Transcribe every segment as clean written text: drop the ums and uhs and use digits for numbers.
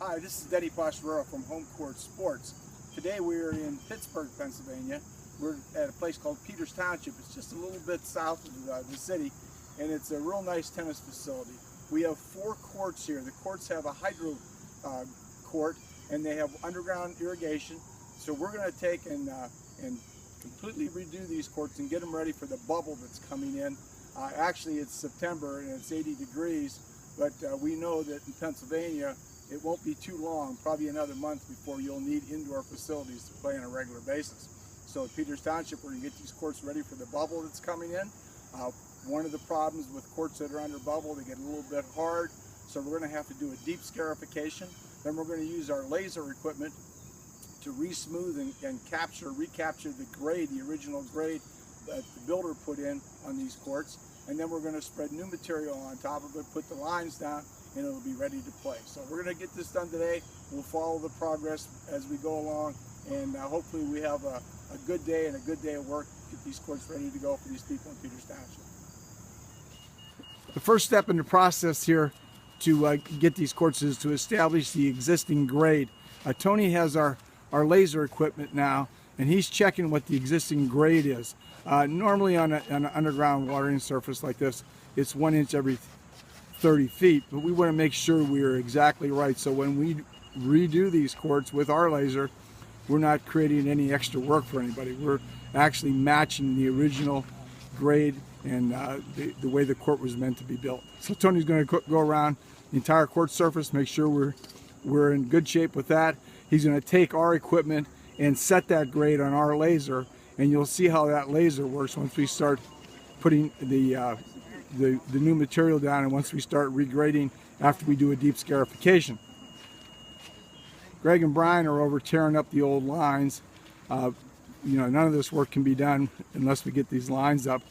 Hi, this is Denny Posterero from Homecourt Sports. Today we are in Pittsburgh, Pennsylvania. We're at a place called Peters Township. It's just a little bit south of the city, and it's a real nice tennis facility. We have 4 courts here. The courts have a Har-Tru court, and they have underground irrigation. So we're going to take and completely redo these courts and get them ready for the bubble that's coming in. Actually, it's September and it's 80 degrees, but we know that in Pennsylvania, it won't be too long, probably another month, before you'll need indoor facilities to play on a regular basis. So at Peters Township, we're going to get these courts ready for the bubble that's coming in. One of the problems with courts that are under bubble, they get a little bit hard, so we're going to have to do a deep scarification. Then we're going to use our laser equipment to re-smooth and recapture the grade, the original grade that the builder put in on these courts. And then we're going to spread new material on top of it, put the lines down, and it'll be ready to play. So we're going to get this done today. We'll follow the progress as we go along, and hopefully we have a good day and a good day of work to get these courts ready to go for these people in Peters Township. The first step in the process here to get these courts is to establish the existing grade. Tony has our laser equipment now, and he's checking what the existing grade is. Normally on an underground watering surface like this, it's 1 inch every 30 feet, but we want to make sure we're exactly right. So when we redo these courts with our laser, we're not creating any extra work for anybody. We're actually matching the original grade and the way the court was meant to be built. So Tony's going to go around the entire court surface, make sure we're in good shape with that. He's going to take our equipment and set that grade on our laser, and you'll see how that laser works once we start putting the new material down, and once we start regrading after we do a deep scarification. Greg and Brian are over tearing up the old lines. None of this work can be done unless we get these lines up,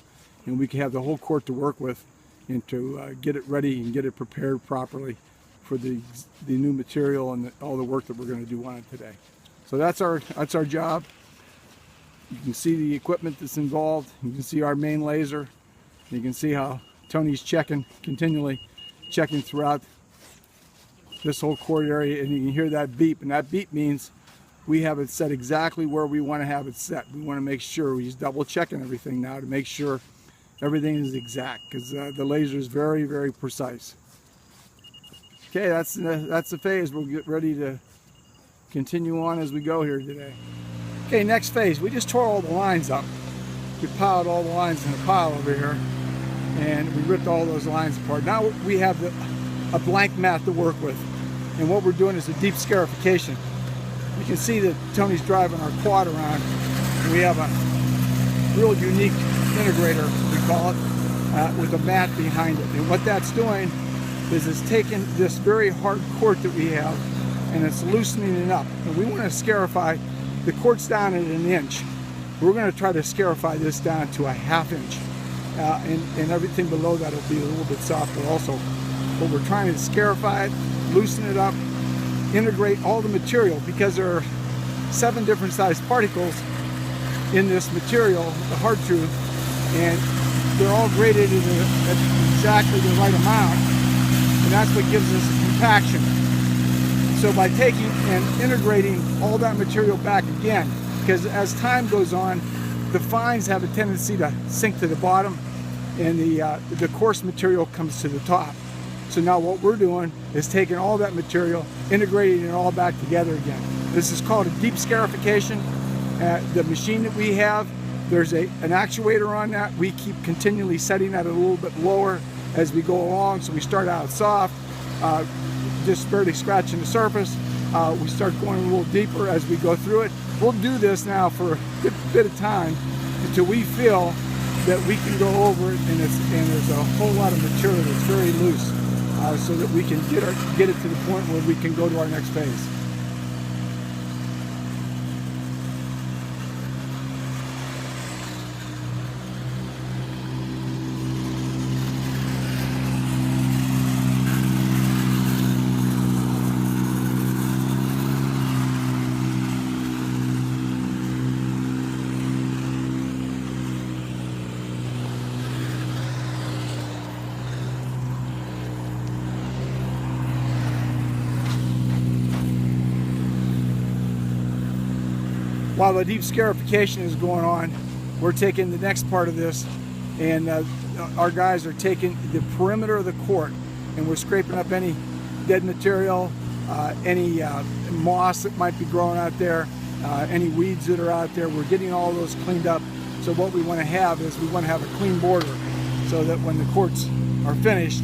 and we can have the whole court to work with and to get it ready and get it prepared properly for the new material and all the work that we're going to do on it today. So that's our job. You can see the equipment that's involved. You can see our main laser. You can see how Tony's continually checking throughout this whole court area, and you can hear that beep, and that beep means we have it set exactly where we want to have it set. We want to make sure he's double checking everything now to make sure everything is exact, because the laser is very, very precise. Okay, that's the phase. We'll get ready to continue on as we go here today. Okay, next phase. We just tore all the lines up. We piled all the lines in a pile over here, and we ripped all those lines apart. Now we have a blank mat to work with, and what we're doing is a deep scarification. You can see that Tony's driving our quad around, and we have a real unique integrator, we call it, with a mat behind it. And what that's doing is it's taking this very hard court that we have, and it's loosening it up. And we want to scarify the court's down at 1 inch. We're going to try to scarify this down to a 1/2 inch. And everything below that will be a little bit softer also. But we're trying to scarify it, loosen it up, integrate all the material, because there are 7 different sized particles in this material, the Har-Tru, and they're all graded at exactly the right amount, and that's what gives us compaction. So by taking and integrating all that material back again, because as time goes on, the fines have a tendency to sink to the bottom, and the coarse material comes to the top. So now what we're doing is taking all that material, integrating it all back together again. This is called a deep scarification. The machine that we have, there's an actuator on that. We keep continually setting that a little bit lower as we go along. So we start out soft, just barely scratching the surface. We start going a little deeper as we go through it. We'll do this now for a good bit of time until we feel that we can go over it, and there's a whole lot of material that's very loose, so that we can get it to the point where we can go to our next phase. while the deep scarification is going on, we're taking the next part of this, and our guys are taking the perimeter of the court, and we're scraping up any dead material, any moss that might be growing out there, any weeds that are out there. We're getting all those cleaned up. So what we want to have is we want to have a clean border, so that when the courts are finished,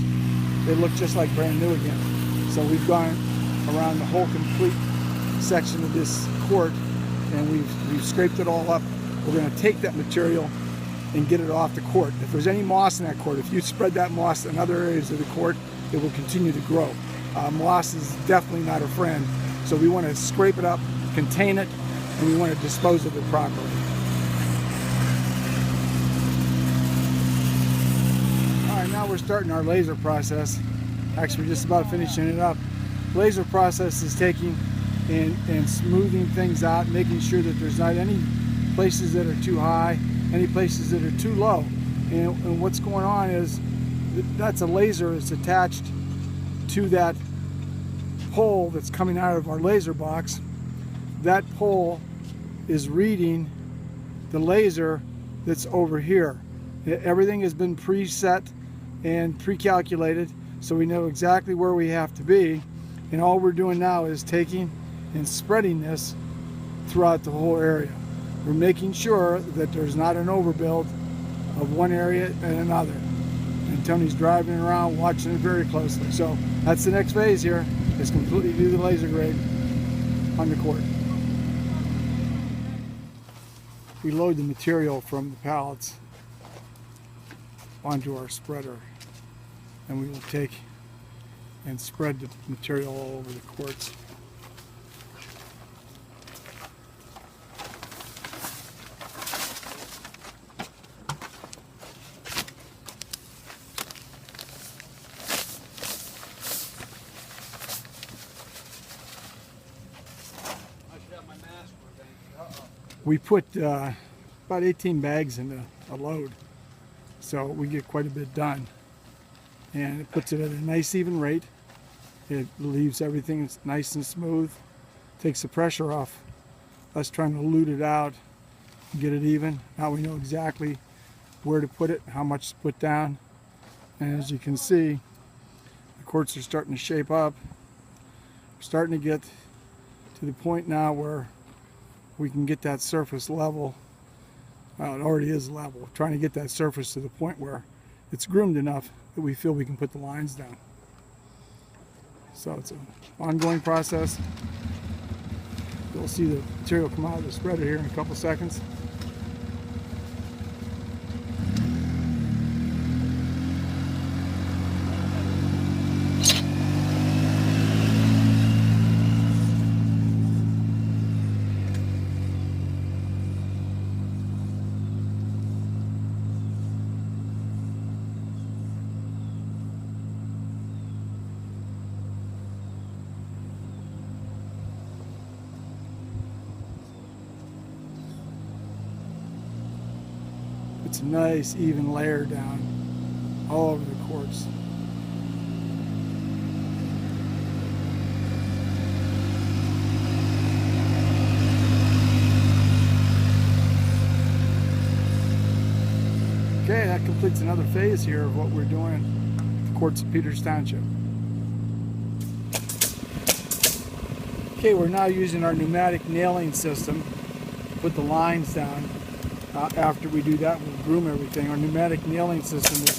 they look just like brand new again. So we've gone around the whole complete section of this court, and we've scraped it all up. We're going to take that material and get it off the court. If there's any moss in that court, if you spread that moss in other areas of the court, it will continue to grow. Moss is definitely not a friend, so we want to scrape it up, contain it, and we want to dispose of it properly. All right, now we're starting our laser process. Actually, we're just about finishing it up. Laser process is taking and smoothing things out, making sure that there's not any places that are too high, any places that are too low. And what's going on is that's a laser that's attached to that pole that's coming out of our laser box. That pole is reading the laser that's over here. Everything has been preset and pre-calculated, so we know exactly where we have to be, and all we're doing now is taking and spreading this throughout the whole area. We're making sure that there's not an overbuild of one area and another. And Tony's driving around watching it very closely. So that's the next phase here, is completely do the laser grade on the court. We load the material from the pallets onto our spreader, and we will take and spread the material all over the courts. We put about 18 bags into a load, so we get quite a bit done, and it puts it at a nice even rate. It leaves everything nice and smooth, takes the pressure off us trying to loot it out, get it even. Now we know exactly where to put it, how much to put down, and as you can see, the courts are starting to shape up. We're starting to get to the point now where we can get that surface level. Well, it already is level. Trying to get that surface to the point where it's groomed enough that we feel we can put the lines down. So it's an ongoing process. You'll see the material come out of the spreader here in a couple seconds. It's a nice even layer down all over the courts. Okay, that completes another phase here of what we're doing at the courts of Peters Township. Okay, we're now using our pneumatic nailing system to put the lines down. After we do that, we'll groom everything. Our pneumatic nailing system is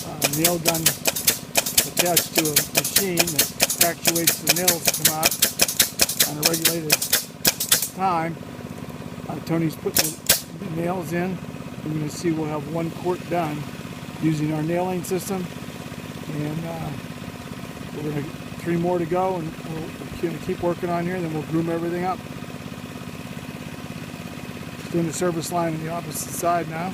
a nail gun attached to a machine that actuates the nails to come out on a regulated time. Tony's putting the nails in. You're going to see we'll have one court done using our nailing system, and we're going to 3 more to go, and we're going to keep working on here, and then we'll groom everything up. Doing the service line on the opposite side now.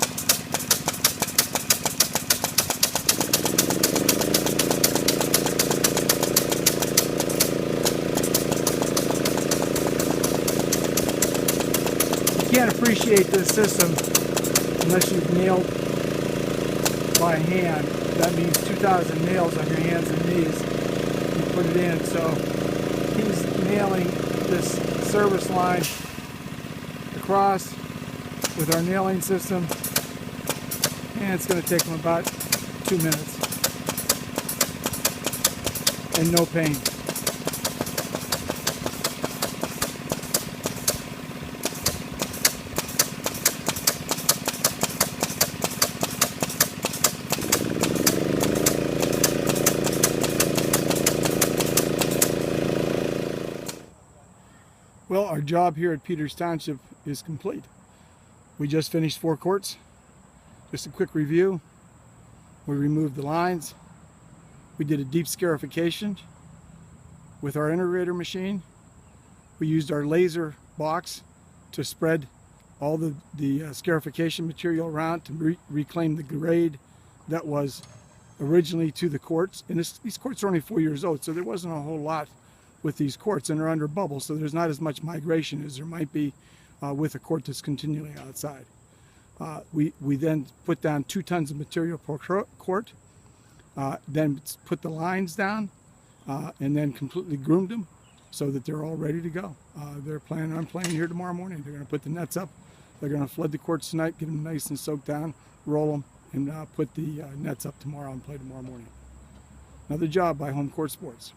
You can't appreciate this system unless you've nailed by hand. That means 2,000 nails on your hands and knees. You put it in. So he's nailing this service line across with our nailing system, and it's going to take them about 2 minutes and no pain. Well, our job here at Peters Township is complete. We just finished 4 courts. Just a quick review. We removed the lines. We did a deep scarification with our integrator machine. We used our laser box to spread all the scarification material around to reclaim the grade that was originally to the courts. And these courts are only 4 years old, so there wasn't a whole lot with these courts, and they're under bubble, so there's not as much migration as there might be with a court that's continually outside. We then put down 2 tons of material per court, then put the lines down, and then completely groomed them so that they're all ready to go. They're planning on playing here tomorrow morning. They're going to put the nets up. They're going to flood the courts tonight, get them nice and soaked down, roll them, and put the nets up tomorrow and play tomorrow morning. Another job by Homecourt Sports.